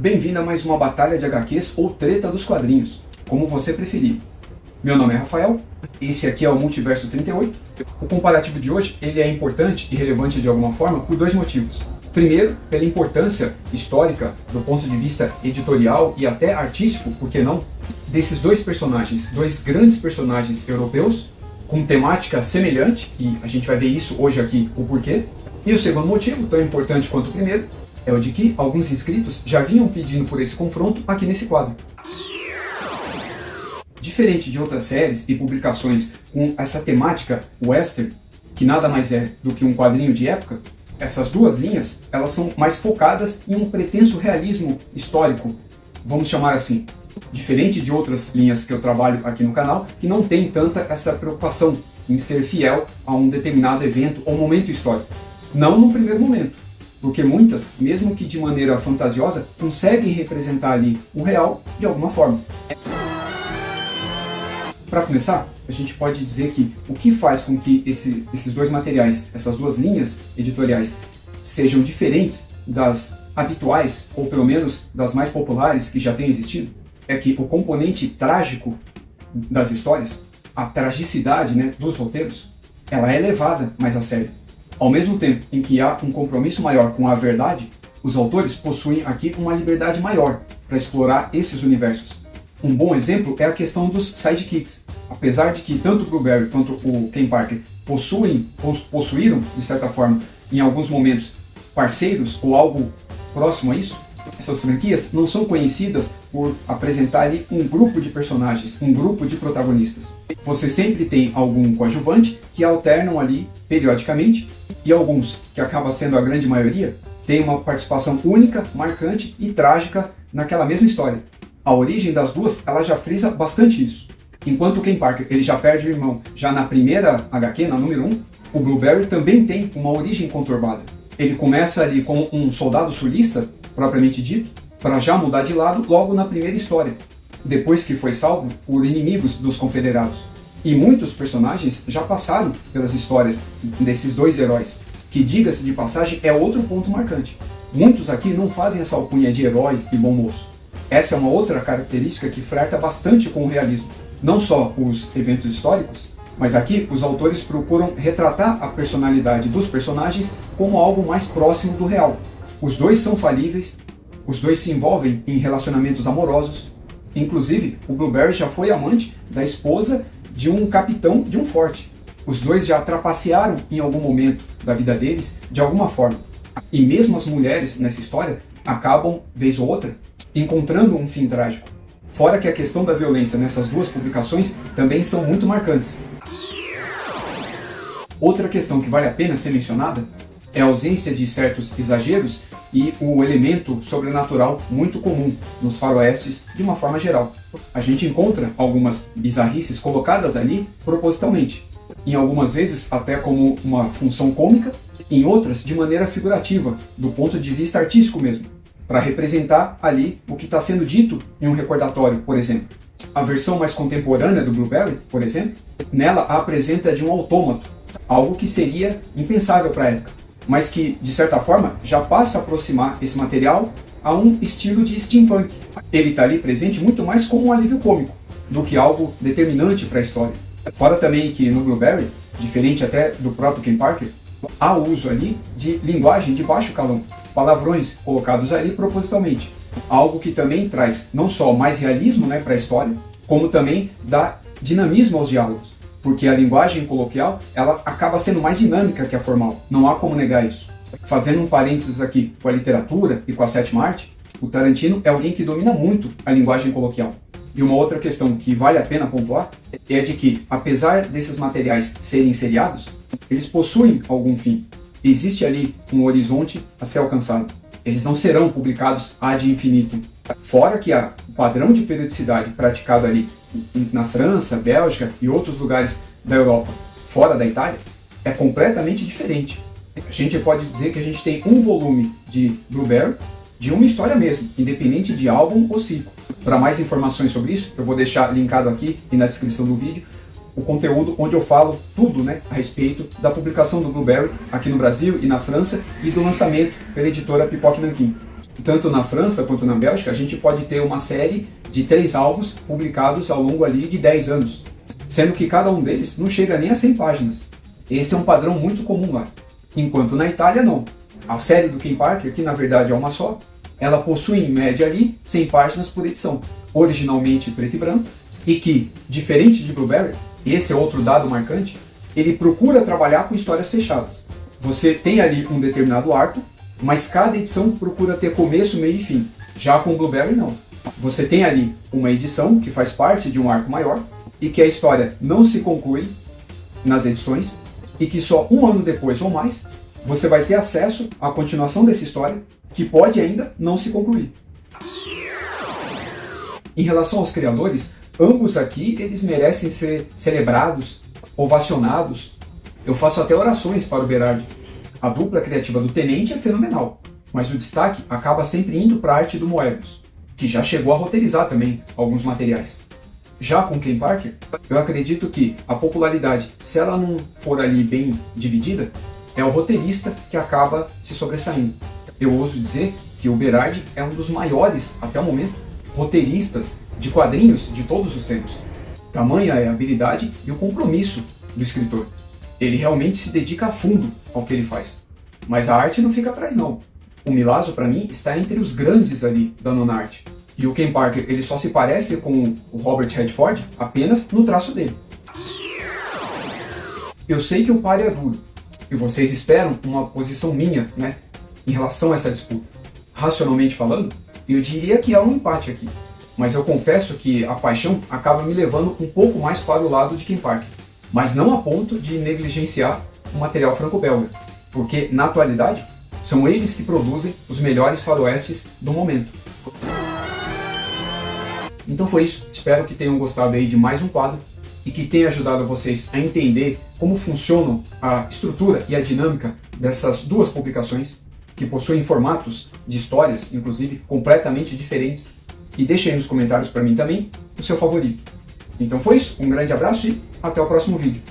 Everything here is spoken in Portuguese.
Bem-vindo a mais uma batalha de HQs ou treta dos quadrinhos, como você preferir. Meu nome é Rafael, esse aqui é o Multiverso 38. O comparativo de hoje ele é importante e relevante de alguma forma por dois motivos. Primeiro, pela importância histórica do ponto de vista editorial e até artístico, por que não, desses dois personagens, dois grandes personagens europeus, com temática semelhante, e a gente vai ver isso hoje aqui, o porquê. E o segundo motivo, tão importante quanto o primeiro, é o de que alguns inscritos já vinham pedindo por esse confronto aqui nesse quadro. Diferente de outras séries e publicações com essa temática western, que nada mais é do que um quadrinho de época, essas duas linhas elas são mais focadas em um pretenso realismo histórico, vamos chamar assim. Diferente de outras linhas que eu trabalho aqui no canal, que não tem tanta essa preocupação em ser fiel a um determinado evento ou momento histórico. Não no primeiro momento, porque muitas, mesmo que de maneira fantasiosa, conseguem representar ali o real de alguma forma. Para começar, a gente pode dizer que o que faz com que esses dois materiais, essas duas linhas editoriais, sejam diferentes das habituais, ou pelo menos das mais populares que já têm existido, é que o componente trágico das histórias, a tragicidade, dos roteiros, ela é levada mais a sério. Ao mesmo tempo em que há um compromisso maior com a verdade, os autores possuem aqui uma liberdade maior para explorar esses universos. Um bom exemplo é a questão dos sidekicks. Apesar de que tanto o Blueberry quanto o Ken Parker possuíram, de certa forma, em alguns momentos, parceiros ou algo próximo a isso, essas franquias não são conhecidas por apresentar ali um grupo de personagens, um grupo de protagonistas. Você sempre tem algum coadjuvante que alternam ali periodicamente, e alguns, que acaba sendo a grande maioria, têm uma participação única, marcante e trágica naquela mesma história. A origem das duas, ela já frisa bastante isso. Enquanto o Ken Parker ele já perde o irmão já na primeira HQ, na número 1, o Blueberry também tem uma origem conturbada. Ele começa ali como um soldado sulista, propriamente dito, para já mudar de lado logo na primeira história, depois que foi salvo por inimigos dos confederados. E muitos personagens já passaram pelas histórias desses dois heróis, que, diga-se de passagem, é outro ponto marcante. Muitos aqui não fazem essa alcunha de herói e bom moço. Essa é uma outra característica que flerta bastante com o realismo. Não só os eventos históricos, mas aqui os autores procuram retratar a personalidade dos personagens como algo mais próximo do real. Os dois são falíveis, os dois se envolvem em relacionamentos amorosos. Inclusive, o Blueberry já foi amante da esposa de um capitão de um forte. Os dois já trapacearam em algum momento da vida deles, de alguma forma. E mesmo as mulheres nessa história acabam, vez ou outra, encontrando um fim trágico. Fora que a questão da violência nessas duas publicações também são muito marcantes. Outra questão que vale a pena ser mencionada é a ausência de certos exageros e o elemento sobrenatural muito comum nos faroestes de uma forma geral. A gente encontra algumas bizarrices colocadas ali propositalmente, em algumas vezes até como uma função cômica, em outras de maneira figurativa, do ponto de vista artístico mesmo, para representar ali o que está sendo dito em um recordatório, por exemplo. A versão mais contemporânea do Blueberry, por exemplo, nela a apresenta de um autômato, algo que seria impensável para a época, mas que, de certa forma, já passa a aproximar esse material a um estilo de steampunk. Ele está ali presente muito mais como um alívio cômico, do que algo determinante para a história. Fora também que no Blueberry, diferente até do próprio Ken Parker, há o uso ali de linguagem de baixo calão, palavrões colocados ali propositalmente. Algo que também traz não só mais realismo para a história, como também dá dinamismo aos diálogos. Porque a linguagem coloquial ela acaba sendo mais dinâmica que a formal, não há como negar isso. Fazendo um parênteses aqui com a literatura e com a sétima arte, o Tarantino é alguém que domina muito a linguagem coloquial. E uma outra questão que vale a pena pontuar é de que, apesar desses materiais serem seriados, eles possuem algum fim. Existe ali um horizonte a ser alcançado. Eles não serão publicados ad infinitum. Fora que o padrão de periodicidade praticado ali na França, Bélgica e outros lugares da Europa, fora da Itália, é completamente diferente. A gente pode dizer que a gente tem um volume de Blueberry, de uma história mesmo, independente de álbum ou ciclo. Para mais informações sobre isso, eu vou deixar linkado aqui e na descrição do vídeo o conteúdo onde eu falo tudo a respeito da publicação do Blueberry aqui no Brasil e na França e do lançamento pela editora Pipoque Nanquim. tanto na França quanto na Bélgica, a gente pode ter uma série de 3 álbuns publicados ao longo ali de 10 anos, sendo que cada um deles não chega nem a 100 páginas. Esse é um padrão muito comum lá, enquanto na Itália não. A série do Ken Parker, que na verdade é uma só, ela possui em média ali 100 páginas por edição, originalmente preto e branco, e que, diferente de Blueberry, esse é outro dado marcante, ele procura trabalhar com histórias fechadas. Você tem ali um determinado arco, mas cada edição procura ter começo, meio e fim. Já com Blueberry não. Você tem ali uma edição que faz parte de um arco maior e que a história não se conclui nas edições e que só um ano depois ou mais você vai ter acesso à continuação dessa história que pode ainda não se concluir. Em relação aos criadores, ambos aqui eles merecem ser celebrados, ovacionados. Eu faço até orações para o Berardi. A dupla criativa do Tenente é fenomenal, mas o destaque acaba sempre indo para a arte do Moebius, que já chegou a roteirizar também alguns materiais. Já com Ken Parker, eu acredito que a popularidade, se ela não for ali bem dividida, é o roteirista que acaba se sobressaindo. Eu ouso dizer que o Berardi é um dos maiores, até o momento, roteiristas de quadrinhos de todos os tempos. Tamanha é a habilidade e o compromisso do escritor. Ele realmente se dedica a fundo ao que ele faz. Mas a arte não fica atrás não. O Milazzo, para mim, está entre os grandes ali da nona arte. E o Ken Parker, ele só se parece com o Robert Redford apenas no traço dele. Eu sei que o páreo é duro, e vocês esperam uma posição minha, né, em relação a essa disputa. Racionalmente falando, eu diria que há um empate aqui. Mas eu confesso que a paixão acaba me levando um pouco mais para o lado de Ken Parker. Mas não a ponto de negligenciar o material franco-belga, porque na atualidade são eles que produzem os melhores faroestes do momento. Então foi isso, espero que tenham gostado aí de mais um quadro e que tenha ajudado vocês a entender como funcionam a estrutura e a dinâmica dessas duas publicações, que possuem formatos de histórias, inclusive, completamente diferentes. E deixe aí nos comentários para mim também o seu favorito. Então foi isso, um grande abraço e até o próximo vídeo.